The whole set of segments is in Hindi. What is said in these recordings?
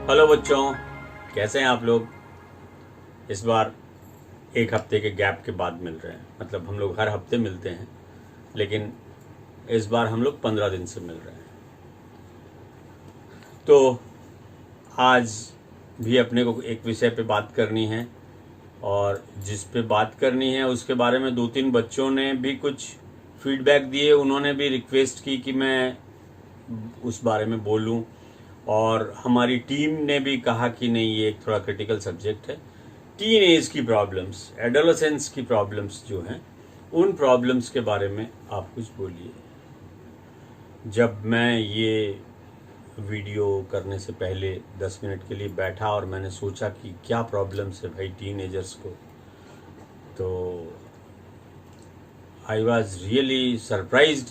हेलो बच्चों, कैसे हैं आप लोग। इस बार एक हफ्ते के गैप के बाद मिल रहे हैं। मतलब हम लोग हर हफ्ते मिलते हैं, लेकिन इस बार हम लोग 15 दिन से मिल रहे हैं। तो आज भी अपने को एक विषय पे बात करनी है, और जिस पे बात करनी है उसके बारे में 2-3 बच्चों ने भी कुछ फीडबैक दिए। उन्होंने भी रिक्वेस्ट की कि मैं उस बारे में बोलूं, और हमारी टीम ने भी कहा कि नहीं, ये एक थोड़ा क्रिटिकल सब्जेक्ट है। टीन एज की प्रॉब्लम्स, एडोलेसेंस की प्रॉब्लम्स जो हैं, उन प्रॉब्लम्स के बारे में आप कुछ बोलिए। जब मैं ये वीडियो करने से पहले 10 मिनट के लिए बैठा और मैंने सोचा कि क्या प्रॉब्लम्स है भाई टीनेजर्स को, तो आई वॉज रियली सरप्राइज्ड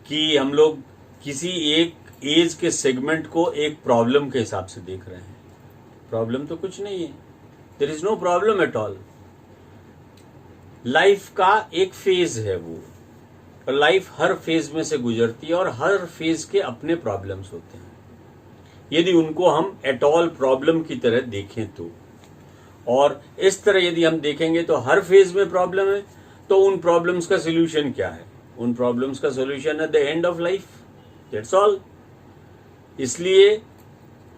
कि हम लोग किसी एक एज के सेगमेंट को एक प्रॉब्लम के हिसाब से देख रहे हैं। प्रॉब्लम तो कुछ नहीं है, there is no problem at all. Life का एक फेज है वो, और लाइफ हर फेज में से गुजरती है, और हर फेज के अपने प्रॉब्लम्स होते हैं। यदि उनको हम एट ऑल प्रॉब्लम की तरह देखें तो, और इस तरह यदि हम देखेंगे तो हर फेज में प्रॉब्लम है, तो उन प्रॉब्लम्स का सोल्यूशन क्या है? उन प्रॉब्लम्स का सोल्यूशन है the end of life, that's all. इसलिए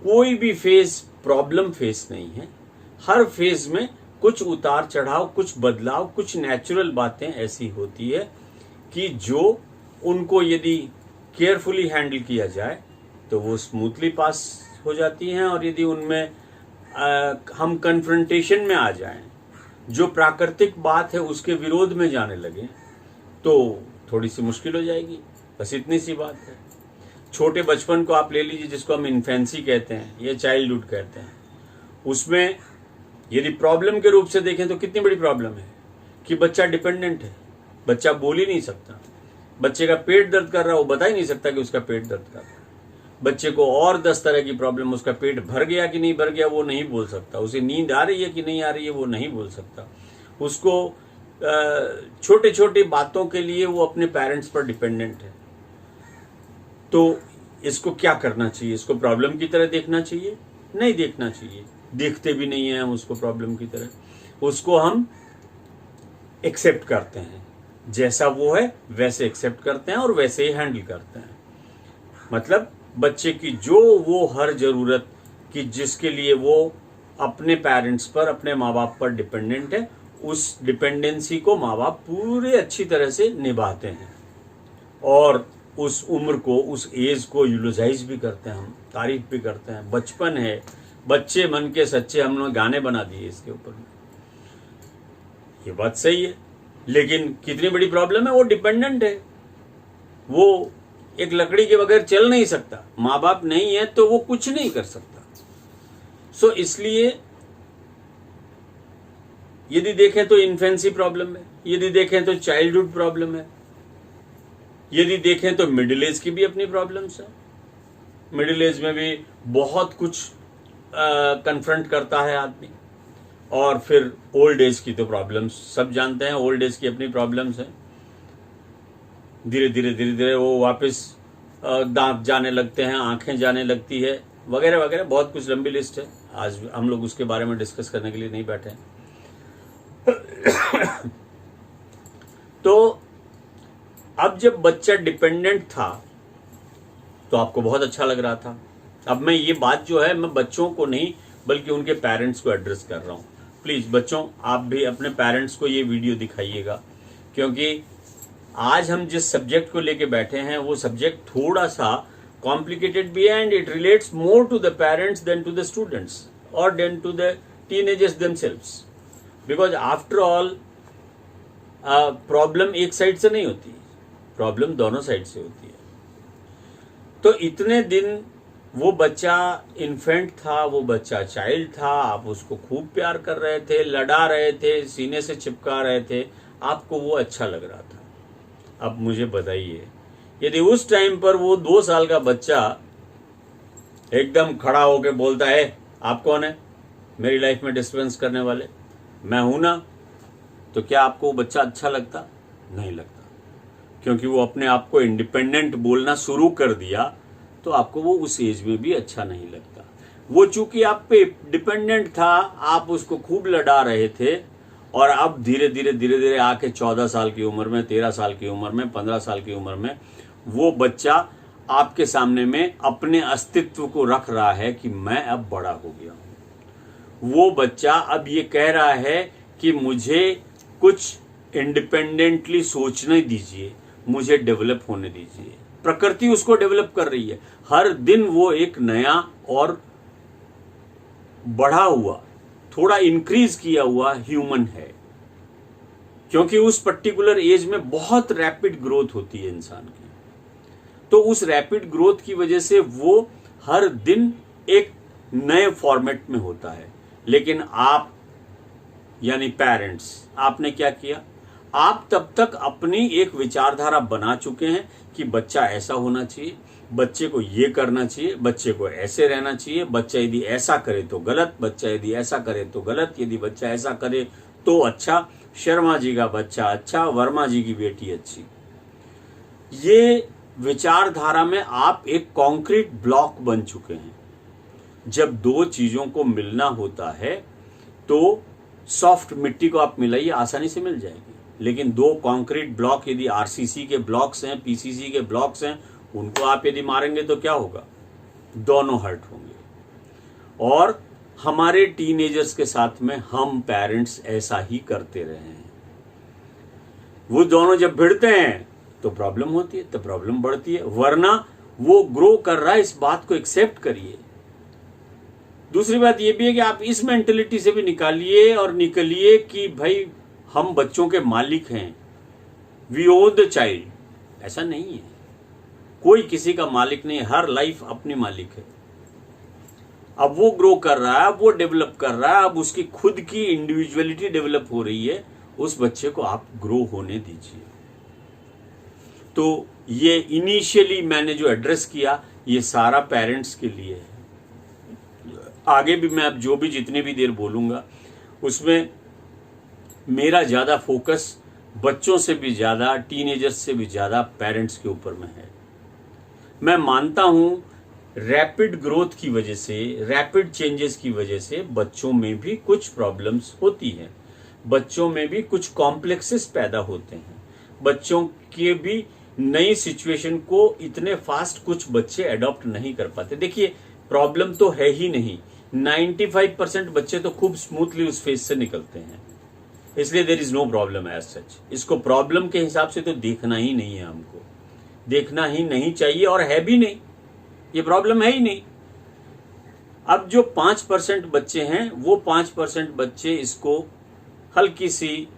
कोई भी फेज प्रॉब्लम फेस नहीं है। हर फेज में कुछ उतार चढ़ाव, कुछ बदलाव, कुछ नेचुरल बातें ऐसी होती है कि जो उनको यदि केयरफुली हैंडल किया जाए तो वो स्मूथली पास हो जाती हैं, और यदि उनमें हम कन्फ्रंटेशन में आ जाएं, जो प्राकृतिक बात है उसके विरोध में जाने लगे, तो थोड़ी सी मुश्किल हो जाएगी। बस इतनी सी बात है। छोटे बचपन को आप ले लीजिए, जिसको हम इन्फेंसी कहते हैं या चाइल्डहुड कहते हैं। उसमें यदि प्रॉब्लम के रूप से देखें तो कितनी बड़ी प्रॉब्लम है कि बच्चा डिपेंडेंट है, बच्चा बोल ही नहीं सकता। बच्चे का पेट दर्द कर रहा है, वो बता ही नहीं सकता कि उसका पेट दर्द कर रहा है। बच्चे को और 10 तरह की प्रॉब्लम, उसका पेट भर गया कि नहीं भर गया वो नहीं बोल सकता, उसे नींद आ रही है कि नहीं आ रही है वो नहीं बोल सकता। उसको छोटे छोटे बातों के लिए वो अपने पेरेंट्स पर डिपेंडेंट है। तो इसको क्या करना चाहिए? इसको प्रॉब्लम की तरह देखना चाहिए? नहीं देखना चाहिए। देखते भी नहीं है हम उसको प्रॉब्लम की तरह। उसको हम एक्सेप्ट करते हैं, जैसा वो है वैसे एक्सेप्ट करते हैं और वैसे ही हैंडल करते हैं। मतलब बच्चे की जो वो हर जरूरत कि जिसके लिए वो अपने पेरेंट्स पर, अपने माँ बाप पर डिपेंडेंट है, उस डिपेंडेंसी को माँ बाप पूरे अच्छी तरह से निभाते हैं, और उस उम्र को, उस एज को यूटिलाइज भी करते हैं, हम तारीफ भी करते हैं। बचपन है, बच्चे मन के सच्चे, हम लोग गाने बना दिए इसके ऊपर। ये बात सही है, लेकिन कितनी बड़ी प्रॉब्लम है, वो डिपेंडेंट है। वो एक लकड़ी के बगैर चल नहीं सकता। माँ बाप नहीं है तो वो कुछ नहीं कर सकता। सो इसलिए यदि देखें तो इन्फेंसी प्रॉब्लम है, यदि देखें तो चाइल्डहुड प्रॉब्लम है, यदि देखें तो मिडिल एज की भी अपनी प्रॉब्लम्स है। मिडिल एज में भी बहुत कुछ कन्फ्रंट करता है आदमी, और फिर ओल्ड एज की तो प्रॉब्लम्स सब जानते हैं। ओल्ड एज की अपनी प्रॉब्लम्स हैं। धीरे धीरे वो वापस दांत जाने लगते हैं, आंखें जाने लगती है, वगैरह वगैरह, बहुत कुछ लंबी लिस्ट है। आज हम लोग उसके बारे में डिस्कस करने के लिए नहीं बैठे हैं। तो अब जब बच्चा डिपेंडेंट था तो आपको बहुत अच्छा लग रहा था। अब मैं ये बात जो है, मैं बच्चों को नहीं बल्कि उनके पेरेंट्स को एड्रेस कर रहा हूँ। प्लीज बच्चों, आप भी अपने पेरेंट्स को ये वीडियो दिखाइएगा, क्योंकि आज हम जिस सब्जेक्ट को लेके बैठे हैं वो सब्जेक्ट थोड़ा सा कॉम्प्लिकेटेड भी है, and it relates more to the parents than to the students और then to the teenagers themselves. Because after all problem एक साइड से नहीं होती, प्रॉब्लम दोनों साइड से होती है। तो इतने दिन वो बच्चा इन्फेंट था, वो बच्चा चाइल्ड था, आप उसको खूब प्यार कर रहे थे, लड़ा रहे थे, सीने से चिपका रहे थे, आपको वो अच्छा लग रहा था। अब मुझे बताइए, यदि उस टाइम पर वो 2 साल का बच्चा एकदम खड़ा होकर बोलता है, आप कौन है मेरी लाइफ में डिस्टर्बेंस करने वाले? मैं हूं ना। तो क्या आपको वो बच्चा अच्छा लगता? नहीं लगता, क्योंकि वो अपने आप को इंडिपेंडेंट बोलना शुरू कर दिया, तो आपको वो उस एज में भी अच्छा नहीं लगता। वो चूंकि आप पे डिपेंडेंट था, आप उसको खूब लड़ा रहे थे, और अब धीरे धीरे धीरे धीरे आके 14 साल की उम्र में, 13 साल की उम्र में, 15 साल की उम्र में वो बच्चा आपके सामने में अपने अस्तित्व को रख रहा है कि मैं अब बड़ा हो गया हूं। वो बच्चा अब ये कह रहा है कि मुझे कुछ इंडिपेंडेंटली सोचने दीजिए, मुझे डेवलप होने दीजिए। प्रकृति उसको डेवलप कर रही है। हर दिन वो एक नया और बढ़ा हुआ, थोड़ा इंक्रीज किया हुआ ह्यूमन है, क्योंकि उस पर्टिकुलर एज में बहुत रैपिड ग्रोथ होती है इंसान की। तो उस रैपिड ग्रोथ की वजह से वो हर दिन एक नए फॉर्मेट में होता है। लेकिन आप यानी पेरेंट्स, आपने क्या किया? आप तब तक अपनी एक विचारधारा बना चुके हैं कि बच्चा ऐसा होना चाहिए, बच्चे को ये करना चाहिए, बच्चे को ऐसे रहना चाहिए, बच्चा यदि ऐसा करे तो गलत, बच्चा यदि ऐसा करे तो गलत, यदि बच्चा ऐसा करे तो अच्छा, शर्मा जी का बच्चा अच्छा, वर्मा जी की बेटी अच्छी। ये विचारधारा में आप एक कॉन्क्रीट ब्लॉक बन चुके हैं। जब दो चीजों को मिलना होता है तो सॉफ्ट मिट्टी को आप मिलाइए, आसानी से मिल जाएगी। लेकिन दो कॉन्क्रीट ब्लॉक यदि आरसीसी के ब्लॉक्स हैं, पीसीसी के ब्लॉक्स हैं, उनको आप यदि मारेंगे तो क्या होगा? दोनों हर्ट होंगे। और हमारे टीनेजर्स के साथ में हम पेरेंट्स ऐसा ही करते रहे हैं। वो दोनों जब भिड़ते हैं तो प्रॉब्लम होती है, तो प्रॉब्लम बढ़ती है। वरना वो ग्रो कर रहा है, इस बात को एक्सेप्ट करिए। दूसरी बात ये भी है कि आप इस मेंटेलिटी से भी निकालिए और निकलिए कि भाई हम बच्चों के मालिक हैं, वी ओन द चाइल्ड। ऐसा नहीं है, कोई किसी का मालिक नहीं, हर लाइफ अपनी मालिक है। अब वो ग्रो कर रहा है, अब वो डेवलप कर रहा है, अब उसकी खुद की इंडिविजुअलिटी डेवलप हो रही है, उस बच्चे को आप ग्रो होने दीजिए। तो ये इनिशियली मैंने जो एड्रेस किया, ये सारा पेरेंट्स के लिए है। आगे भी मैं अब जो भी जितनी भी देर बोलूंगा उसमें मेरा ज्यादा फोकस बच्चों से भी ज्यादा, टीनेजर्स से भी ज्यादा पेरेंट्स के ऊपर में है। मैं मानता हूं रैपिड ग्रोथ की वजह से, रैपिड चेंजेस की वजह से बच्चों में भी कुछ प्रॉब्लम्स होती हैं, बच्चों में भी कुछ कॉम्प्लेक्सेस पैदा होते हैं, बच्चों के भी नई सिचुएशन को इतने फास्ट कुछ बच्चे अडॉप्ट नहीं कर पाते। देखिए प्रॉब्लम तो है ही नहीं, 95% बच्चे तो खूब स्मूथली उस फेज से निकलते हैं, इसलिए there is no problem as such. इसको प्रॉब्लम के हिसाब से तो देखना ही नहीं है, हमको देखना ही नहीं चाहिए, और है भी नहीं, ये प्रॉब्लम है ही नहीं। अब जो 5% बच्चे हैं, वो 5% बच्चे इसको हल्की सी,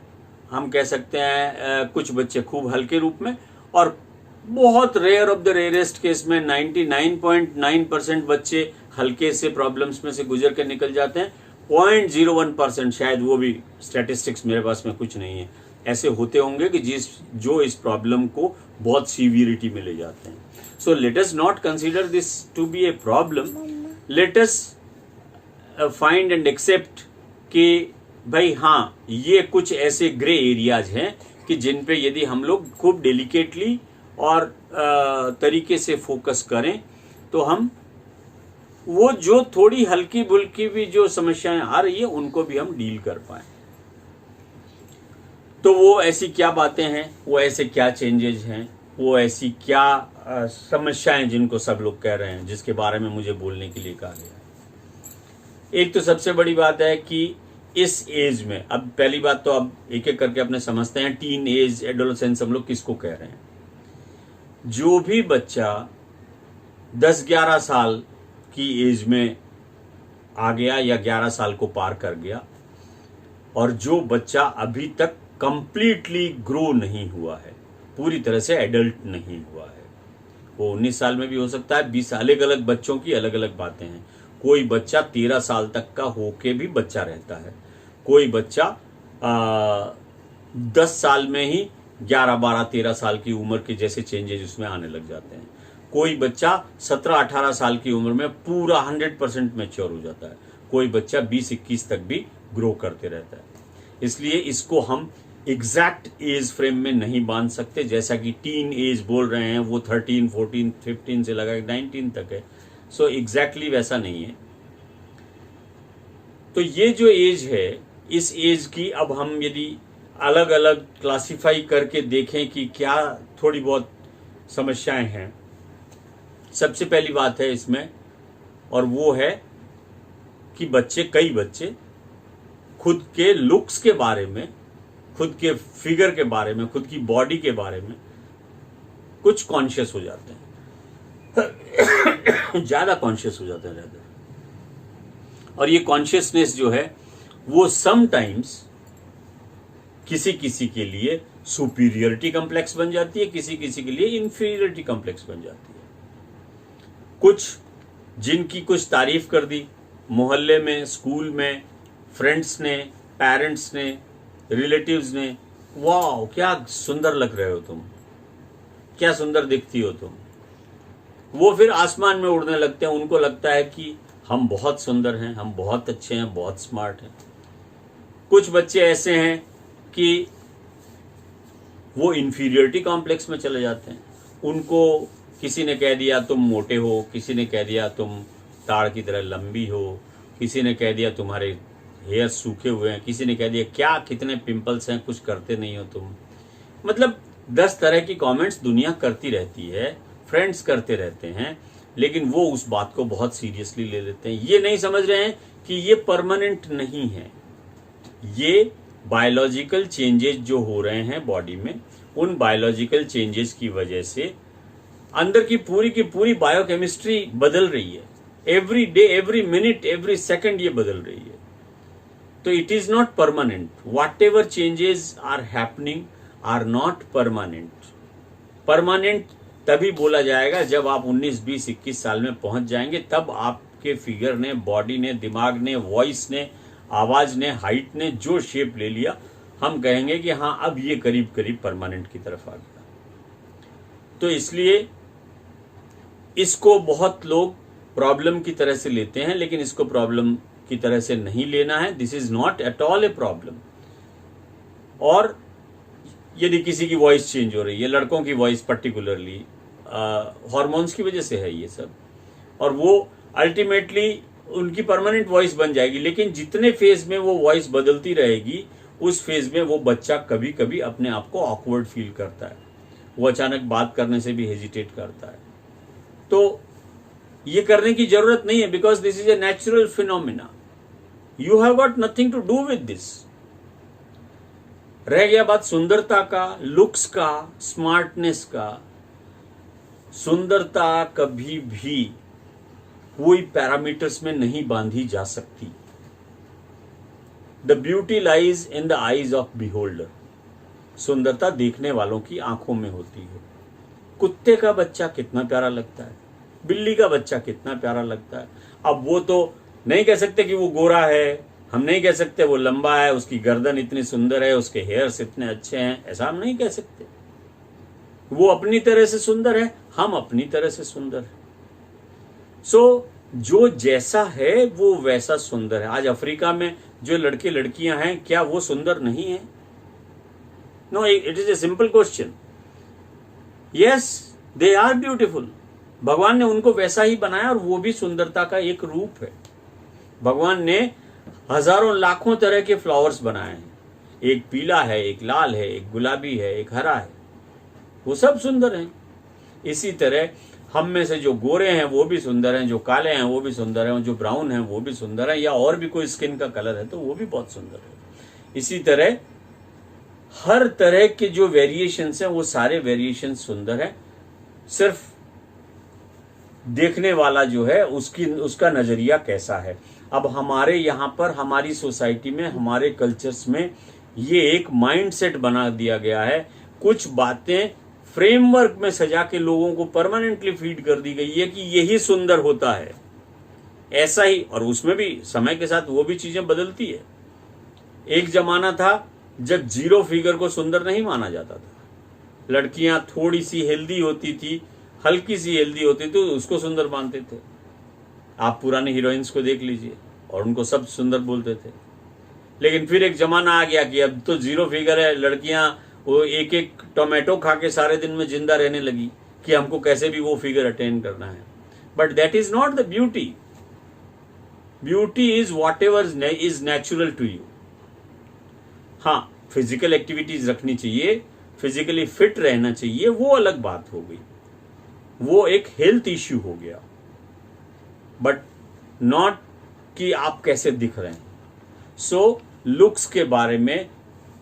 हम कह सकते हैं कुछ बच्चे खूब हल्के रूप में, और बहुत rare of the rarest case में 99.9% बच्चे हल्के से प्रॉब्लम्स में से गुजर के निकल जाते हैं। 0.01%, शायद वो भी स्टैटिस्टिक्स मेरे पास में कुछ नहीं है, ऐसे होते होंगे कि जो इस प्रॉब्लम को बहुत सीवियरिटी में ले जाते हैं। So let us not consider this to be a problem, let us find and accept कि भाई हाँ, ये कुछ ऐसे ग्रे एरियाज हैं कि जिन पे यदि हम लोग खूब डेलिकेटली और तरीके से फोकस करें तो हम वो जो थोड़ी हल्की बुल्की भी जो समस्याएं आ रही है उनको भी हम डील कर पाए। तो वो ऐसी क्या बातें हैं, वो ऐसे क्या चेंजेस हैं, वो ऐसी क्या समस्याएं जिनको सब लोग कह रहे हैं, जिसके बारे में मुझे बोलने के लिए कहा गया। एक तो सबसे बड़ी बात है कि इस एज में, अब पहली बात तो अब एक एक करके अपने समझते हैं, टीन एज, एडोलेसेंस हम लोग किसको कह रहे हैं। जो भी बच्चा 10-11 साल की एज में आ गया या 11 साल को पार कर गया, और जो बच्चा अभी तक कंप्लीटली ग्रो नहीं हुआ है, पूरी तरह से एडल्ट नहीं हुआ है, वो 19 साल में भी हो सकता है, 20 साल, अलग अलग बच्चों की अलग अलग बातें हैं। कोई बच्चा 13 साल तक का होके भी बच्चा रहता है, कोई बच्चा 10 साल में ही 11, 12, 13 साल की उम्र के जैसे चेंजेस उसमें आने लग जाते हैं, कोई बच्चा 17, 18 साल की उम्र में पूरा 100% मैच्योर हो जाता है, कोई बच्चा 20, 21 तक भी ग्रो करते रहता है। इसलिए इसको हम एग्जैक्ट एज फ्रेम में नहीं बांध सकते। जैसा कि टीन एज बोल रहे हैं वो 13, 14, 15 से लगा 19 तक है, सो एग्जैक्टली वैसा नहीं है। तो ये जो एज है, इस एज की अब हम यदि अलग अलग क्लासिफाई करके देखें कि क्या थोड़ी बहुत समस्याएं हैं। सबसे पहली बात है इसमें, और वो है कि कई बच्चे खुद के लुक्स के बारे में, खुद के फिगर के बारे में, खुद की बॉडी के बारे में कुछ कॉन्शियस हो जाते हैं, ज्यादा कॉन्शियस हो जाते हैं ज्यादा। और ये कॉन्शियसनेस जो है वो समटाइम्स किसी किसी के लिए सुपीरियरिटी कॉम्प्लेक्स बन जाती है, किसी किसी के लिए इंफीरियरिटी कॉम्प्लेक्स बन जाती है। कुछ जिनकी कुछ तारीफ कर दी मोहल्ले में, स्कूल में, फ्रेंड्स ने, पेरेंट्स ने, रिलेटिव्स ने, वाह क्या सुंदर लग रहे हो तुम, क्या सुंदर दिखती हो तुम, वो फिर आसमान में उड़ने लगते हैं। उनको लगता है कि हम बहुत सुंदर हैं, हम बहुत अच्छे हैं, बहुत स्मार्ट हैं। कुछ बच्चे ऐसे हैं कि वो इंफीरियरिटी कॉम्प्लेक्स में चले जाते हैं। उनको किसी ने कह दिया तुम मोटे हो, किसी ने कह दिया तुम ताड़ की तरह लंबी हो, किसी ने कह दिया तुम्हारे हेयर सूखे हुए हैं, किसी ने कह दिया क्या कितने पिंपल्स हैं, कुछ करते नहीं हो तुम। मतलब 10 तरह की कमेंट्स दुनिया करती रहती है, फ्रेंड्स करते रहते हैं, लेकिन वो उस बात को बहुत सीरियसली ले लेते हैं। ये नहीं समझ रहे हैं कि ये परमानेंट नहीं है। ये बायोलॉजिकल चेंजेस जो हो रहे हैं बॉडी में, उन बायोलॉजिकल चेंजेस की वजह से अंदर की पूरी बायोकेमिस्ट्री बदल रही है। Every day, every minute, every second ये बदल रही है। तो it is not permanent. Whatever changes are happening are not permanent. Permanent तभी बोला जाएगा जब आप 19, 20, 21 साल में पहुंच जाएंगे, तब आपके फिगर ने, बॉडी ने, दिमाग ने, वॉइस ने, आवाज ने, हाइट ने जो शेप ले लिया, हम कहेंगे कि हाँ अब ये करीब करीब परमानेंट की तरफ आ गया। तो इसलिए इसको बहुत लोग प्रॉब्लम की तरह से लेते हैं, लेकिन इसको प्रॉब्लम की तरह से नहीं लेना है। This is not at all a problem. और यदि किसी की वॉइस चेंज हो रही है, लड़कों की वॉइस पर्टिकुलरली हार्मोन्स की वजह से है ये सब, और वो अल्टीमेटली उनकी परमानेंट वॉइस बन जाएगी। लेकिन जितने फेज में वो वॉइस बदलती रहेगी, उस फेज में वो बच्चा कभी कभी अपने आप को ऑकवर्ड फील करता है, वो अचानक बात करने से भी हेजिटेट करता है। तो ये करने की जरूरत नहीं है, because this is a natural phenomena. You have got nothing to do with this. रह गया बात सुंदरता का, लुक्स का, स्मार्टनेस का। सुंदरता कभी भी कोई पैरामीटर्स में नहीं बांधी जा सकती। The beauty lies in the eyes of beholder. सुंदरता देखने वालों की आंखों में होती है। कुत्ते का बच्चा कितना प्यारा लगता है, बिल्ली का बच्चा कितना प्यारा लगता है। अब वो तो नहीं कह सकते कि वो गोरा है, हम नहीं कह सकते वो लंबा है, उसकी गर्दन इतनी सुंदर है, उसके हेयर्स इतने अच्छे हैं, ऐसा हम नहीं कह सकते। वो अपनी तरह से सुंदर है, हम अपनी तरह से सुंदर है। सो जो जैसा है वो वैसा सुंदर है। आज अफ्रीका में जो लड़के लड़कियां हैं, क्या वो सुंदर नहीं है? No, it is a simple question. Yes, they are beautiful. भगवान ने उनको वैसा ही बनाया, और वो भी सुंदरता का एक रूप है। भगवान ने हजारों लाखों तरह के फ्लावर्स बनाए हैं। एक पीला है, एक लाल है, एक गुलाबी है, एक हरा है, वो सब सुंदर हैं। इसी तरह हम में से जो गोरे हैं वो भी सुंदर हैं, जो काले हैं वो भी सुंदर हैं, जो ब्राउन हैं वो भी सुंदर हैं, या और भी कोई स्किन का कलर है तो वो भी बहुत सुंदर है। इसी तरह हर तरह के जो वेरिएशंस हैं वो सारे वेरिएशन सुंदर हैं। सिर्फ देखने वाला जो है उसका नजरिया कैसा है। अब हमारे यहाँ पर, हमारी सोसाइटी में, हमारे कल्चर्स में ये एक माइंडसेट बना दिया गया है। कुछ बातें फ्रेमवर्क में सजा के लोगों को परमानेंटली फीड कर दी गई है कि यही सुंदर होता है, ऐसा ही। और उसमें भी समय के साथ वो भी चीजें बदलती है। एक जमाना था जब जीरो फिगर को सुंदर नहीं माना जाता था। लड़कियां थोड़ी सी हेल्दी होती थी, हल्की सी हेल्दी होती थी, तो उसको सुंदर मानते थे। आप पुराने हीरोइंस को देख लीजिए, और उनको सब सुंदर बोलते थे। लेकिन फिर एक जमाना आ गया कि अब तो जीरो फिगर है, लड़कियां वो एक एक टोमेटो खा के सारे दिन में जिंदा रहने लगी कि हमको कैसे भी वो फिगर अटेन करना है। But that is not the beauty. Beauty is whatever is natural to you. हाँ, फिजिकल एक्टिविटीज रखनी चाहिए, फिजिकली फिट रहना चाहिए, वो अलग बात हो गई, वो एक हेल्थ इश्यू हो गया, बट नॉट कि आप कैसे दिख रहे हैं। सो लुक्स के बारे में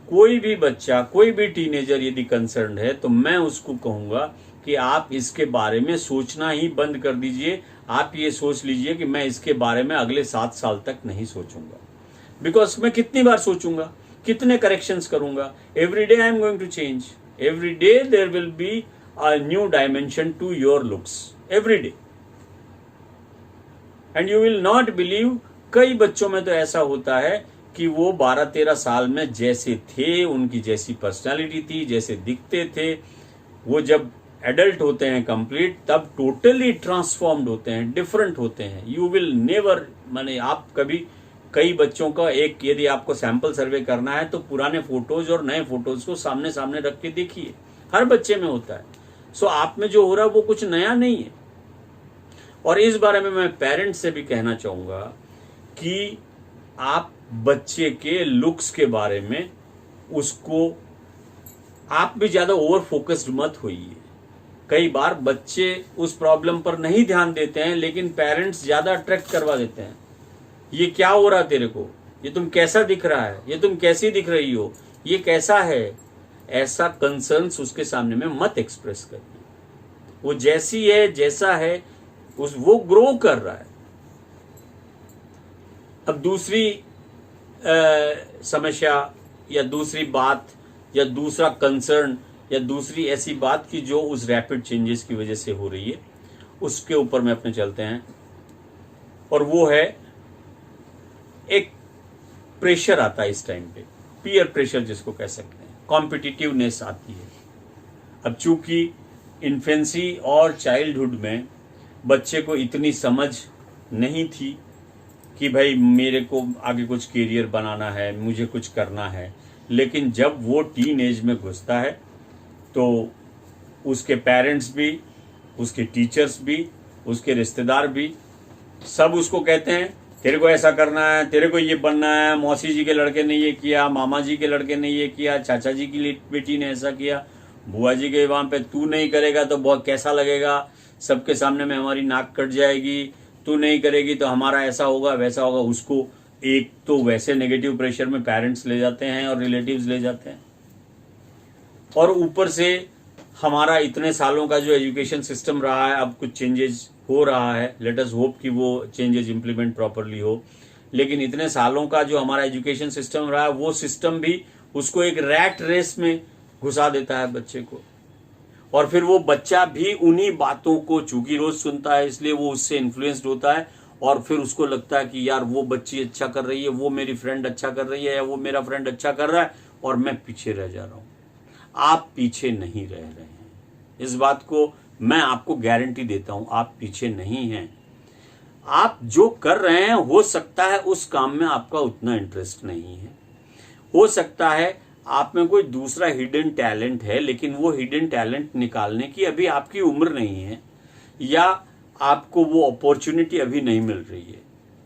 कोई भी बच्चा, कोई भी टीनेजर यदि कंसर्न है तो मैं उसको कहूंगा कि आप इसके बारे में सोचना ही बंद कर दीजिए। आप ये सोच लीजिए कि मैं इसके बारे में अगले 7 साल तक नहीं सोचूंगा, बिकॉज मैं कितनी बार सोचूंगा, कितने करेक्शंस करूंगा। Every day I am going to change, every day there will be a new dimension to your looks, every day. And you will not believe, कई बच्चों में तो ऐसा होता है कि वो 12-13 साल में जैसे थे, उनकी जैसी पर्सनालिटी थी, जैसे दिखते थे, वो जब एडल्ट होते हैं कंप्लीट, तब टोटली ट्रांसफॉर्म्ड होते हैं, डिफरेंट होते हैं। यू विल नेवर, माने आप कभी, कई बच्चों का एक, यदि आपको सैंपल सर्वे करना है तो पुराने फोटोज और नए फोटोज को सामने सामने रख के देखिए, हर बच्चे में होता है। सो आप में जो हो रहा है वो कुछ नया नहीं है। और इस बारे में मैं पेरेंट्स से भी कहना चाहूंगा कि आप बच्चे के लुक्स के बारे में उसको, आप भी ज्यादा ओवर फोकस्ड मत होइए। कई बार बच्चे उस प्रॉब्लम पर नहीं ध्यान देते हैं, लेकिन पेरेंट्स ज्यादा अट्रैक्ट करवा देते हैं। ये क्या हो रहा है तेरे को, ये तुम कैसा दिख रहा है, ये तुम कैसी दिख रही हो, ये कैसा है, ऐसा कंसर्न्स उसके सामने में मत एक्सप्रेस करिए। वो जैसी है, जैसा है, वो ग्रो कर रहा है। अब दूसरी समस्या या दूसरी बात या दूसरा कंसर्न या दूसरी ऐसी बात की जो उस रैपिड चेंजेस की वजह से हो रही है, उसके ऊपर में अपने चलते हैं। और वो है, एक प्रेशर आता है इस टाइम पे, पीयर प्रेशर जिसको कह सकते हैं, कॉम्पिटिटिवनेस आती है। अब चूंकि इन्फेंसी और चाइल्डहुड में बच्चे को इतनी समझ नहीं थी कि भाई मेरे को आगे कुछ करियर बनाना है, मुझे कुछ करना है, लेकिन जब वो टीन एज में घुसता है तो उसके पेरेंट्स भी, उसके टीचर्स भी, उसके रिश्तेदार भी, सब उसको कहते हैं तेरे को ऐसा करना है, तेरे को ये बनना है, मौसी जी के लड़के ने ये किया, मामा जी के लड़के ने ये किया, चाचा जी की बेटी ने ऐसा किया, बुआ जी के वहां पे तू नहीं करेगा तो बहुत कैसा लगेगा, सबके सामने में हमारी नाक कट जाएगी, तू नहीं करेगी तो हमारा ऐसा होगा वैसा होगा। उसको एक तो वैसे नेगेटिव प्रेशर में पेरेंट्स ले जाते हैं और रिलेटिव्स ले जाते हैं, और ऊपर से हमारा इतने सालों का जो एजुकेशन सिस्टम रहा है, अब कुछ चेंजेस हो रहा है, लेट अस होप कि वो चेंजेस इंप्लीमेंट प्रॉपरली हो, लेकिन इतने सालों का जो हमारा एजुकेशन सिस्टम रहा है, वो सिस्टम भी उसको एक रैट रेस में घुसा देता है बच्चे को। और फिर वो बच्चा भी उन्हीं बातों को चूंकि रोज सुनता है, इसलिए वो उससे इन्फ्लुएंस्ड होता है, और फिर उसको लगता है कि यार वो बच्ची अच्छा कर रही है, वो मेरी फ्रेंड अच्छा कर रही है, या वो मेरा फ्रेंड अच्छा कर रहा है और मैं पीछे रह जा रहा हूं। आप पीछे नहीं रह रहे हैं, इस बात को मैं आपको गारंटी देता हूं, आप पीछे नहीं हैं। आप जो कर रहे हैं, हो सकता है उस काम में आपका उतना इंटरेस्ट नहीं है, हो सकता है आप में कोई दूसरा हिडन टैलेंट है, लेकिन वो हिडन टैलेंट निकालने की अभी आपकी उम्र नहीं है, या आपको वो अपॉर्चुनिटी अभी नहीं मिल रही है।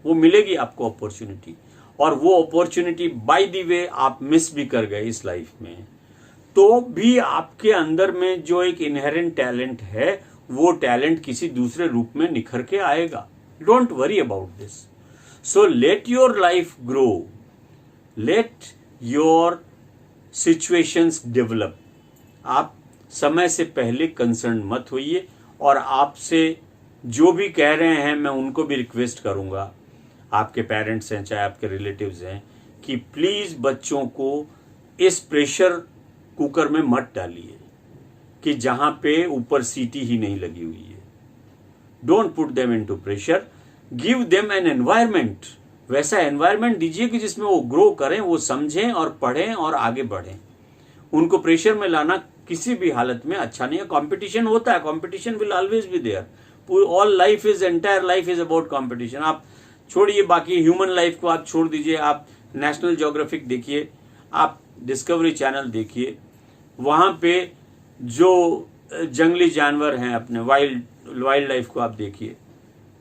वो मिलेगी आपको अपॉर्चुनिटी, और वो अपॉर्चुनिटी बाय द वे आप मिस भी कर गए इस लाइफ में, तो भी आपके अंदर में जो एक इनहेरेंट टैलेंट है, वो टैलेंट किसी दूसरे रूप में निखर के आएगा। Don't worry about this. So let your life grow, let your situations develop. आप समय से पहले कंसर्न मत होइए, और आपसे जो भी कह रहे हैं मैं उनको भी रिक्वेस्ट करूंगा, आपके पेरेंट्स हैं चाहे आपके रिलेटिव्स हैं, कि प्लीज बच्चों को इस प्रेशर कुकर में मत डालिए कि जहां पे ऊपर सीटी ही नहीं लगी हुई है। Don't put them into pressure, give them an environment. वैसा एनवायरमेंट दीजिए कि जिसमें वो ग्रो करें, वो समझें और पढ़ें और आगे बढ़ें। उनको प्रेशर में लाना किसी भी हालत में अच्छा नहीं है। कंपटीशन होता है, competition will always be there. All life is, entire life is about competition. आप छोड़िए बाकी ह्यूमन लाइफ को, आप छोड़ दीजिए। आप नेशनल ज्योग्राफिक देखिए, आप डिस्कवरी चैनल देखिए, वहां पे जो जंगली जानवर हैं, अपने वाइल्ड लाइफ को आप देखिए,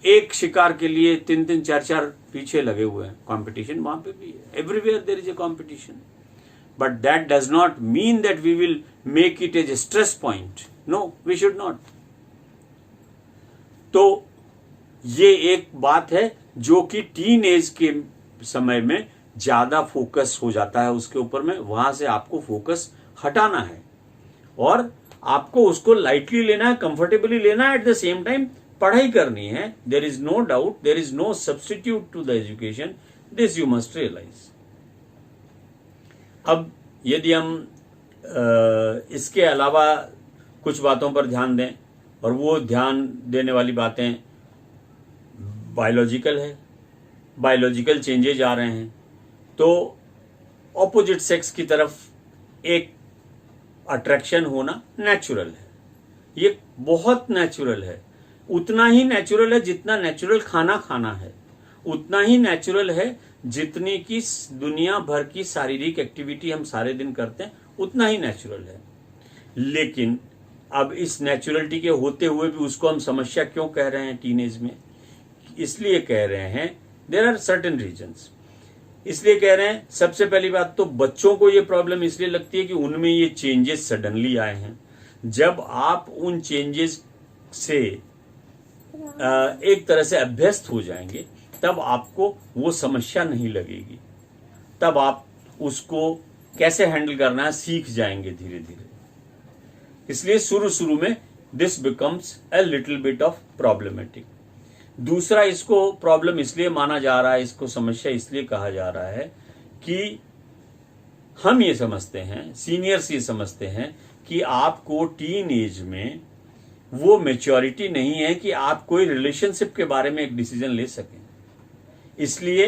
एक शिकार के लिए 3-3, 4-4 पीछे लगे हुए हैं। कंपटीशन वहां पे भी है, everywhere there is a competition, but that does not mean that we will make it as a stress point. No, we should not. तो ये एक बात है जो कि टीन एज के समय में ज्यादा फोकस हो जाता है उसके ऊपर में, वहां से आपको फोकस हटाना है और आपको उसको लाइटली लेना है, कंफर्टेबली लेना है, एट द सेम टाइम पढ़ाई करनी है। There is no doubt, there is no substitute to the education, this you must realise. अब यदि हम इसके अलावा कुछ बातों पर ध्यान दें, और वो ध्यान देने वाली बातें बायोलॉजिकल है, बायोलॉजिकल चेंजेज आ रहे हैं, तो ऑपोजिट सेक्स की तरफ एक अट्रैक्शन होना नेचुरल है, ये बहुत नेचुरल है। उतना ही नेचुरल है जितना नेचुरल खाना खाना है, उतना ही नेचुरल है जितनी की दुनिया भर की शारीरिक एक्टिविटी हम सारे दिन करते हैं, उतना ही नेचुरल है। लेकिन अब इस नेचुरलिटी के होते हुए भी उसको हम समस्या क्यों कह रहे हैं टीनेज में? इसलिए कह रहे हैं, देयर आर सर्टेन रीजंस। इसलिए कह रहे हैं, सबसे पहली बात तो बच्चों को ये प्रॉब्लम इसलिए लगती है कि उनमें ये चेंजेस सडनली आए हैं। जब आप उन चेंजेस से एक तरह से अभ्यस्त हो जाएंगे, तब आपको वो समस्या नहीं लगेगी, तब आप उसको कैसे हैंडल करना है सीख जाएंगे धीरे धीरे। इसलिए शुरू में this becomes a little bit of problematic. दूसरा, इसको प्रॉब्लम इसलिए माना जा रहा है, इसको समस्या इसलिए कहा जा रहा है कि हम ये समझते हैं, सीनियर्स ये समझते हैं कि आपको टीन एज में वो मैच्योरिटी नहीं है कि आप कोई रिलेशनशिप के बारे में एक डिसीजन ले सकें। इसलिए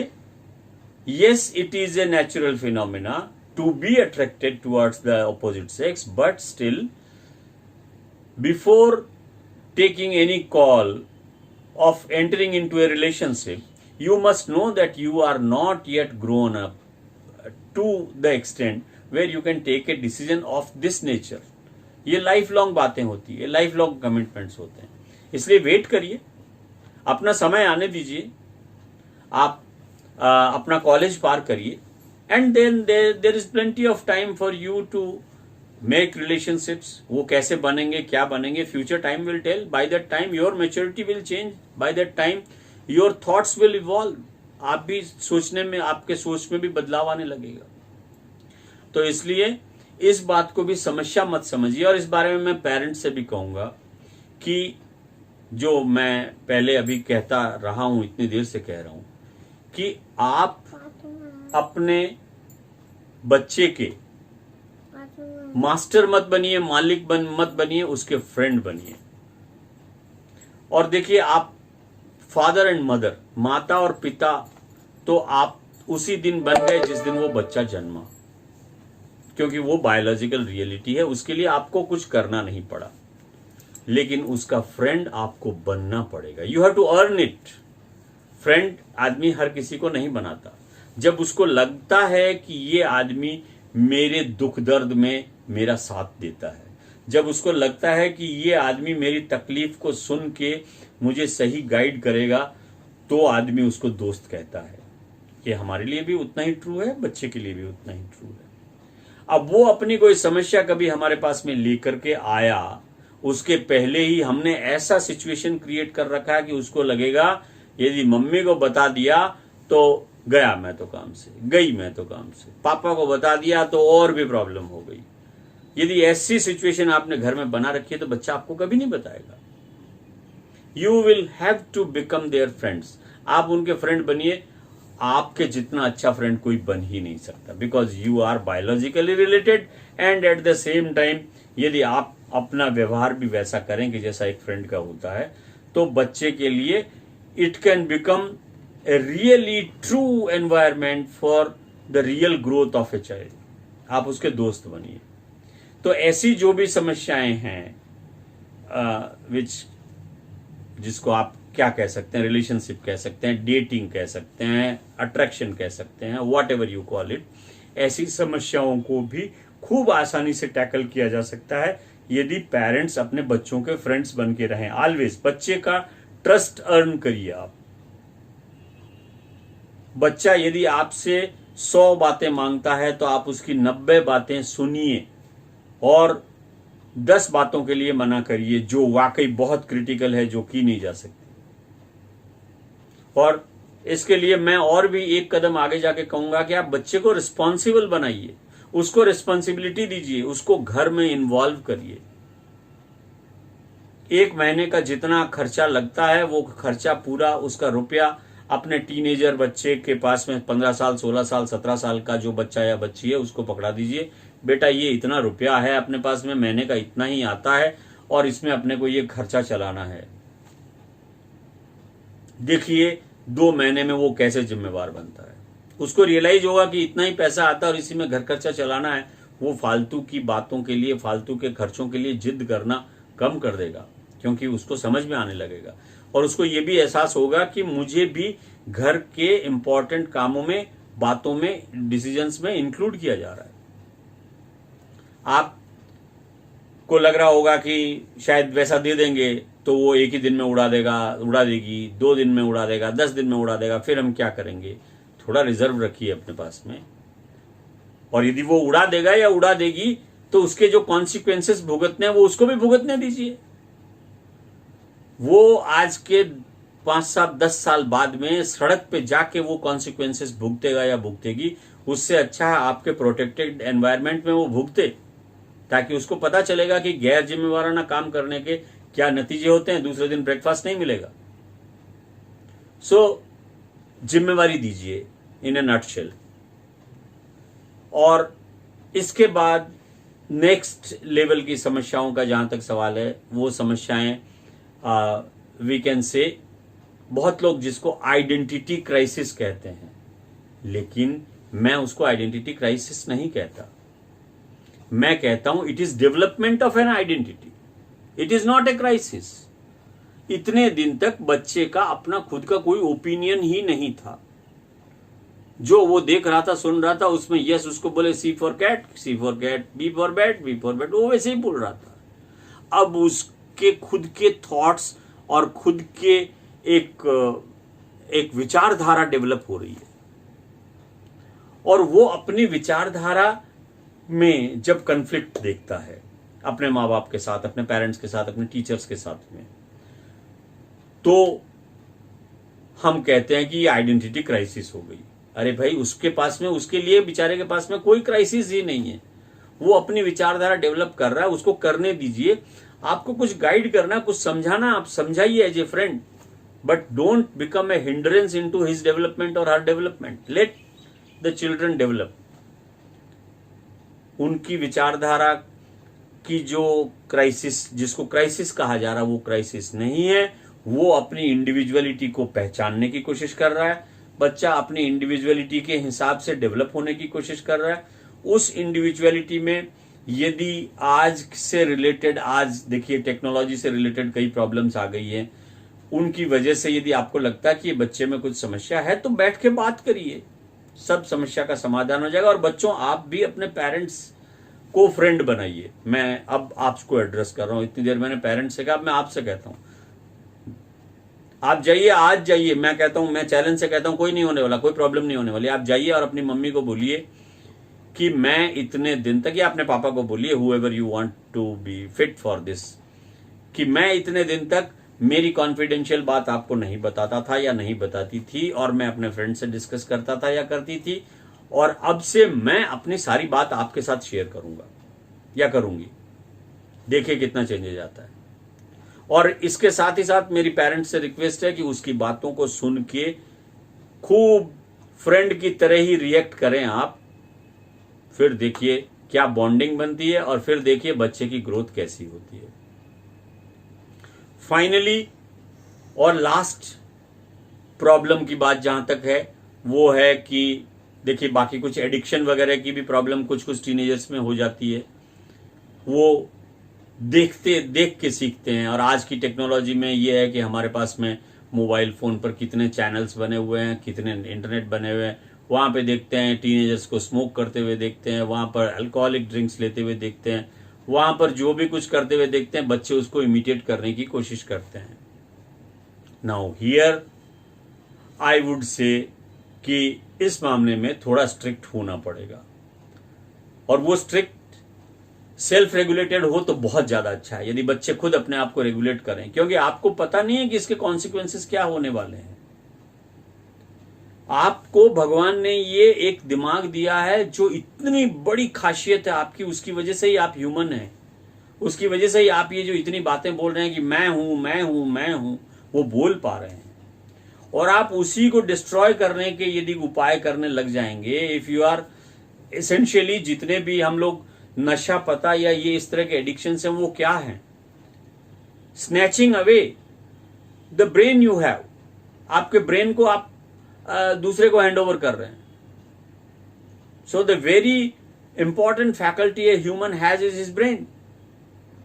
yes, it is a natural phenomena to be attracted towards the opposite sex, but still before taking any call of entering into a relationship, you must know that you are not yet grown up to the extent where you can take a decision of this nature. ये लाइफ लॉन्ग बातें होती है, लाइफ लॉन्ग कमिटमेंट्स होते हैं। इसलिए वेट करिए, अपना समय आने दीजिए, आप अपना कॉलेज पार करिए, and then there is plenty of time for you to make relationships. वो कैसे बनेंगे, क्या बनेंगे, future time will tell. By that time your maturity will change, by that time your thoughts will evolve. आप भी सोचने में, आपके सोच में भी बदलाव आने लगेगा। तो इसलिए इस बात को भी समस्या मत समझिए। और इस बारे में मैं पेरेंट्स से भी कहूंगा कि जो मैं पहले अभी कहता रहा हूं, इतनी देर से कह रहा हूं, कि आप अपने बच्चे के मास्टर मत बनिए, मालिक मत बनिए, उसके फ्रेंड बनिए। और देखिए, आप फादर एंड मदर, माता और पिता, तो आप उसी दिन बन गए जिस दिन वो बच्चा जन्मा, क्योंकि वो बायोलॉजिकल रियलिटी है, उसके लिए आपको कुछ करना नहीं पड़ा। लेकिन उसका फ्रेंड आपको बनना पड़ेगा, you have to earn it. Friend आदमी हर किसी को नहीं बनाता। जब उसको लगता है कि ये आदमी मेरे दुख दर्द में मेरा साथ देता है, जब उसको लगता है कि ये आदमी मेरी तकलीफ को सुन के मुझे सही गाइड करेगा, तो आदमी उसको दोस्त कहता है। ये हमारे लिए भी उतना ही ट्रू है, बच्चे के लिए भी उतना ही ट्रू है। अब वो अपनी कोई समस्या कभी हमारे पास में लेकर के आया, उसके पहले ही हमने ऐसा सिचुएशन क्रिएट कर रखा है कि उसको लगेगा यदि मम्मी को बता दिया तो गया मैं तो काम से, गई मैं तो काम से, पापा को बता दिया तो और भी प्रॉब्लम हो गई। यदि ऐसी सिचुएशन आपने घर में बना रखी है तो बच्चा आपको कभी नहीं बताएगा। You will have to become their friends. आप उनके फ्रेंड बनिए। आपके जितना अच्छा फ्रेंड कोई बन ही नहीं सकता, because you are biologically related. And at the same time यदि आप अपना व्यवहार भी वैसा करेंगे जैसा एक फ्रेंड का होता है, तो बच्चे के लिए it can become a really true environment for the real growth of a child. आप उसके दोस्त बनिए। तो ऐसी जो भी समस्याएं हैं जिसको आप क्या कह सकते हैं, रिलेशनशिप कह सकते हैं, डेटिंग कह सकते हैं, अट्रैक्शन कह सकते हैं, what ever you call it, ऐसी समस्याओं को भी खूब आसानी से टैकल किया जा सकता है यदि पेरेंट्स अपने बच्चों के फ्रेंड्स बन के रहें। ऑलवेज बच्चे का ट्रस्ट अर्न करिए आप। बच्चा यदि आपसे 100 बातें मांगता है तो आप उसकी 90 बातें सुनिए और 10 बातों के लिए मना करिए जो वाकई बहुत क्रिटिकल है, जो की नहीं जा सकती। और इसके लिए मैं और भी एक कदम आगे जाके कहूंगा कि आप बच्चे को रिस्पॉन्सिबल बनाइए, उसको रिस्पॉन्सिबिलिटी दीजिए, उसको घर में इन्वॉल्व करिए। 1 महीने का जितना खर्चा लगता है वो खर्चा पूरा उसका रुपया अपने टीनेजर बच्चे के पास में 15 साल 16 साल 17 साल का जो बच्चा या बच्ची है उसको पकड़ा दीजिए, बेटा ये इतना रुपया है अपने पास में, महीने का इतना ही आता है और इसमें अपने को ये खर्चा चलाना है। देखिए 2 महीने में वो कैसे जिम्मेवार बनता है। उसको रियलाइज होगा कि इतना ही पैसा आता है और इसी में घर खर्चा चलाना है। वो फालतू की बातों के लिए, फालतू के खर्चों के लिए जिद करना कम कर देगा, क्योंकि उसको समझ में आने लगेगा और उसको ये भी एहसास होगा कि मुझे भी घर के इंपॉर्टेंट कामों में, बातों में, डिसीजंस में इंक्लूड किया जा रहा है। आपको लग रहा होगा कि शायद वैसा दे देंगे तो वो 1 ही दिन में उड़ा देगी, 2 दिन में उड़ा देगा, 10 दिन में उड़ा देगा, फिर हम क्या करेंगे। थोड़ा रिजर्व रखिए अपने पास में, और यदि वो उड़ा देगा या उड़ा देगी तो उसके जो कॉन्सिक्वेंसेस भुगतने हैं वो उसको भी भुगतने दीजिए। वो आज के 5 साल 10 साल बाद में सड़क पे जाके वो कॉन्सिक्वेंसेस भुगतेगा या भुगतेगी, उससे अच्छा है आपके प्रोटेक्टेड एनवायरनमेंट में वो भुगते, ताकि उसको पता चलेगा कि गैर जिम्मेवाराना काम करने के क्या नतीजे होते हैं। दूसरे दिन ब्रेकफास्ट नहीं मिलेगा। सो जिम्मेवारी दीजिए इन ए नटशेल। और इसके बाद नेक्स्ट लेवल की समस्याओं का जहां तक सवाल है, वो समस्याएं वी कैन से, बहुत लोग जिसको आइडेंटिटी क्राइसिस कहते हैं, लेकिन मैं उसको आइडेंटिटी क्राइसिस नहीं कहता। मैं कहता हूं it is development of an identity, it is not a crisis. इतने दिन तक बच्चे का अपना खुद का कोई ओपिनियन ही नहीं था। जो वो देख रहा था, सुन रहा था, उसमें यस उसको बोले C for cat, C for cat, B for bat, B for bat, वो वैसे ही बोल रहा था। अब उसके खुद के थॉट्स और खुद के एक विचारधारा डेवलप हो रही है, और वो अपनी विचारधारा में जब कन्फ्लिक्ट देखता है अपने माँ बाप के साथ, अपने पेरेंट्स के साथ, अपने टीचर्स के साथ में, तो हम कहते हैं कि ये आइडेंटिटी क्राइसिस हो गई। अरे भाई, उसके पास में, उसके लिए बेचारे के पास में कोई क्राइसिस ही नहीं है। वो अपनी विचारधारा डेवलप कर रहा है, उसको करने दीजिए। आपको कुछ गाइड करना, कुछ समझाना, आप समझाइए as a friend, but don't become a hindrance into his development और her development. Let the children develop. उनकी विचारधारा की जो क्राइसिस, जिसको क्राइसिस कहा जा रहा है, वो क्राइसिस नहीं है। वो अपनी इंडिविजुअलिटी को पहचानने की कोशिश कर रहा है। बच्चा अपनी इंडिविजुअलिटी के हिसाब से डेवलप होने की कोशिश कर रहा है। उस इंडिविजुअलिटी में यदि आज से रिलेटेड, आज देखिए टेक्नोलॉजी से रिलेटेड कई प्रॉब्लम्स आ गई हैं, उनकी वजह से यदि आपको लगता है कि ये बच्चे में कुछ समस्या है तो बैठ के बात करिए, सब समस्या का समाधान हो जाएगा। और बच्चों, आप भी अपने पेरेंट्स को फ्रेंड बनाइए। मैं अब आपको एड्रेस कर रहा हूं, इतनी देर मैंने पेरेंट्स से कहा, मैं आपसे कहता हूं, आप जाइए, आज जाइए। मैं कहता हूं, मैं चैलेंज से कहता हूं, कोई नहीं होने वाला, कोई प्रॉब्लम नहीं होने वाली। आप जाइए और अपनी मम्मी को बोलिए कि मैं इतने दिन तक, या अपने पापा को बोलिए, whoever you want to be fit for this, कि मैं इतने दिन तक मेरी कॉन्फिडेंशियल बात आपको नहीं बताता था या नहीं बताती थी, और मैं अपने फ्रेंड से डिस्कस करता था या करती थी, और अब से मैं अपनी सारी बात आपके साथ शेयर करूंगा या करूंगी। देखिए कितना चेंजेस आता है। और इसके साथ ही साथ मेरी पेरेंट्स से रिक्वेस्ट है कि उसकी बातों को सुन के खूब फ्रेंड की तरह ही रिएक्ट करें आप। फिर देखिए क्या बॉन्डिंग बनती है, और फिर देखिए बच्चे की ग्रोथ कैसी होती है। फाइनली और लास्ट प्रॉब्लम की बात जहां तक है, वो है कि देखिए बाकी कुछ एडिक्शन वगैरह की भी प्रॉब्लम कुछ टीनेजर्स में हो जाती है। वो देख के सीखते हैं, और आज की टेक्नोलॉजी में ये है कि हमारे पास में मोबाइल फोन पर कितने चैनल्स बने हुए हैं, कितने इंटरनेट बने हुए हैं। वहां पे देखते हैं टीनेजर्स को स्मोक करते हुए देखते हैं, वहां पर अल्कोहलिक ड्रिंक्स लेते हुए देखते हैं, वहां पर जो भी कुछ करते हुए देखते हैं, बच्चे उसको इमिटेट करने की कोशिश करते हैं। Now here I would say कि इस मामले में थोड़ा स्ट्रिक्ट होना पड़ेगा, और वो स्ट्रिक्ट सेल्फ रेगुलेटेड हो तो बहुत ज्यादा अच्छा है, यदि बच्चे खुद अपने आप को रेगुलेट करें, क्योंकि आपको पता नहीं है कि इसके कॉन्सिक्वेंसेस क्या होने वाले हैं। आपको भगवान ने ये एक दिमाग दिया है जो इतनी बड़ी खासियत है आपकी, उसकी वजह से ही आप ह्यूमन हैं, उसकी वजह से ही आप ये जो इतनी बातें बोल रहे हैं कि मैं हूं मैं हूं मैं हूं, वो बोल पा रहे हैं। और आप उसी को डिस्ट्रॉय करने के यदि उपाय करने लग जाएंगे, इफ यू आर एसेंशियली, जितने भी हम लोग नशा पता या ये इस तरह के एडिक्शन हैं, वो क्या है? Snatching away the brain you have. आपके ब्रेन को आप दूसरे को हैंड ओवर कर रहे हैं। So the very important faculty a human has is his brain,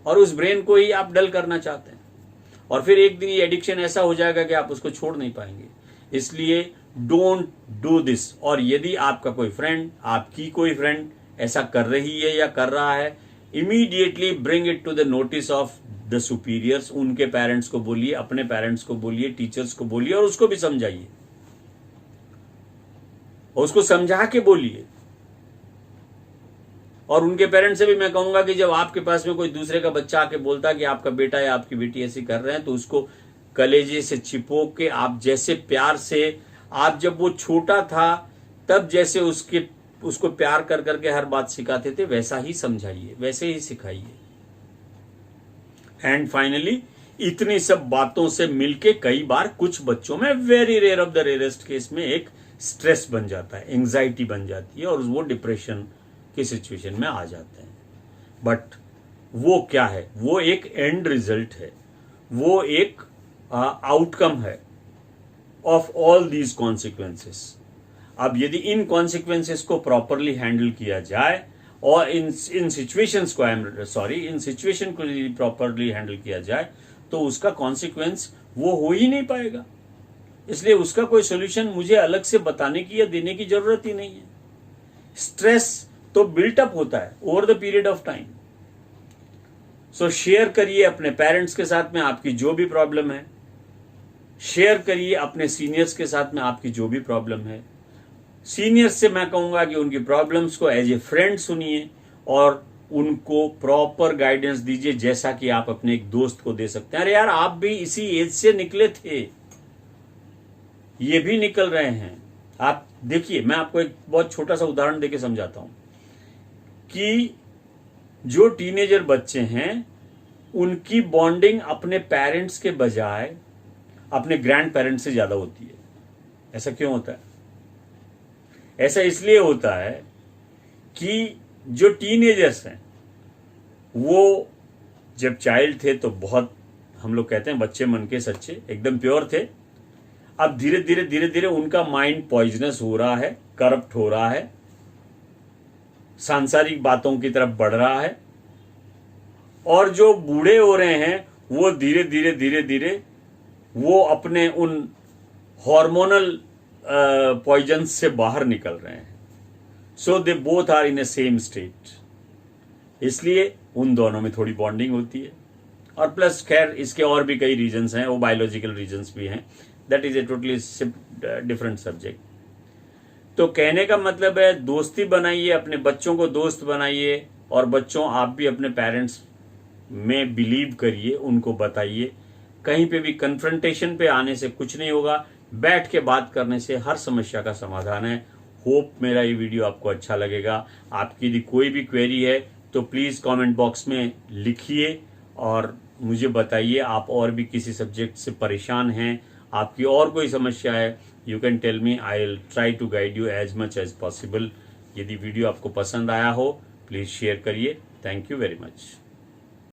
और उस ब्रेन को ही आप डल करना चाहते हैं, और फिर एक दिन ये एडिक्शन ऐसा हो जाएगा कि आप उसको छोड़ नहीं पाएंगे। इसलिए डोंट डू दिस। और यदि आपका कोई फ्रेंड, आपकी कोई फ्रेंड ऐसा कर रही है या कर रहा है, immediately bring it to the notice of the superiors. उनके पेरेंट्स को बोलिए, अपने पेरेंट्स को बोलिए, टीचर्स को बोलिए, और उसको भी समझाइए, और उसको समझा के बोलिए। और उनके पेरेंट्स से भी मैं कहूंगा कि जब आपके पास में कोई दूसरे का बच्चा आके बोलता है कि आपका बेटा या आपकी बेटी ऐसी कर रहे हैं, तो उसको कलेजे से चिपो के, आप जैसे प्यार से, आप जब वो छोटा था तब जैसे उसको प्यार कर करके हर बात सिखाते थे, वैसा ही समझाइए, वैसे ही सिखाइए। एंड फाइनली, इतनी सब बातों से मिलके कई बार कुछ बच्चों में, very rare of the rarest case में, एक स्ट्रेस बन जाता है, एंग्जाइटी बन जाती है, और वो डिप्रेशन की सिचुएशन में आ जाते हैं। बट वो क्या है? वो एक एंड रिजल्ट है, वो एक आउटकम है ऑफ ऑल दीज कॉन्सिक्वेंसेस। अब यदि इन कॉन्सिक्वेंसेस को प्रॉपरली हैंडल किया जाए, और इन सिचुएशंस को, इन सिचुएशन को यदि प्रॉपरली हैंडल किया जाए, तो उसका कॉन्सिक्वेंस वो हो ही नहीं पाएगा। इसलिए उसका कोई सोल्यूशन मुझे अलग से बताने की या देने की जरूरत ही नहीं है। स्ट्रेस तो बिल्टअप होता है over the period of time. So share करिए अपने पेरेंट्स के साथ में आपकी जो भी प्रॉब्लम है, शेयर करिए अपने सीनियर्स के साथ में आपकी जो भी प्रॉब्लम है। सीनियर्स से मैं कहूंगा कि उनकी प्रॉब्लम्स को एज ए फ्रेंड सुनिए, और उनको प्रॉपर गाइडेंस दीजिए, जैसा कि आप अपने एक दोस्त को दे सकते हैं। अरे यार, आप भी इसी एज से निकले थे, ये भी निकल रहे हैं। आप देखिए, मैं आपको एक बहुत छोटा सा उदाहरण देके समझाता हूं कि जो टीनेजर बच्चे हैं, उनकी बॉन्डिंग अपने पेरेंट्स के बजाय अपने ग्रैंड पेरेंट्स से ज्यादा होती है। ऐसा क्यों होता है? ऐसा इसलिए होता है कि जो टीनेजर्स हैं, वो जब चाइल्ड थे तो बहुत, हम लोग कहते हैं बच्चे मन के सच्चे, एकदम प्योर थे। अब धीरे धीरे उनका माइंड पॉइजनस हो रहा है, करप्ट हो रहा है, सांसारिक बातों की तरफ बढ़ रहा है। और जो बूढ़े हो रहे हैं, वो धीरे धीरे वो अपने उन हार्मोनल पॉइजन से बाहर निकल रहे हैं। So they both are in a same state. इसलिए उन दोनों में थोड़ी बॉन्डिंग होती है। और प्लस खैर इसके और भी कई रीजंस हैं, वो बायोलॉजिकल रीजंस भी हैं, that is a totally different subject. तो कहने का मतलब है, दोस्ती बनाइए, अपने बच्चों को दोस्त बनाइए, और बच्चों आप भी अपने पेरेंट्स में बिलीव करिए, उनको बताइए। कहीं पे भी कन्फ्रंटेशन पे आने से कुछ नहीं होगा, बैठ के बात करने से हर समस्या का समाधान है। होप मेरा ये वीडियो आपको अच्छा लगेगा। आपकी यदि कोई भी क्वेरी है तो प्लीज़ कमेंट बॉक्स में लिखिए और मुझे बताइए। आप और भी किसी सब्जेक्ट से परेशान हैं, आपकी और कोई समस्या है, you can tell me, I will try to guide you as much as possible. यदि वीडियो आपको पसंद आया हो, प्लीज़ शेयर करिए। Thank you very much.